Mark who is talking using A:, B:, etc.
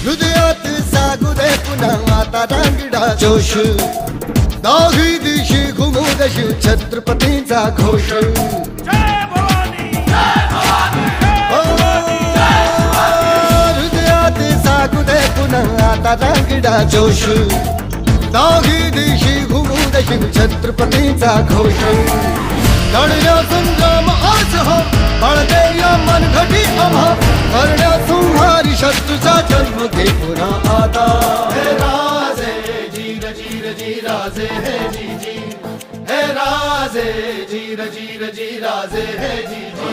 A: हृदयात सागू दे पुन्हा आता रांगडा जोश, दाही दिशी घुमू दशी छत्रपतींचा घोष. हृदयात सागू दे पुन्हा आता रांगडा जोश, दाही दिशी घुमू दशी छत्रपतींचा घोष. लढण्या संग्राम आज हो, बाळगेया मनगटी आम्हा, करण्या संहारी शत्रूचा जन्म घे पुन्हा आता. हे राजे जीर जीर जी राजे हे जी जी, हे राजे जीर जीर जी राजे हे जी जी.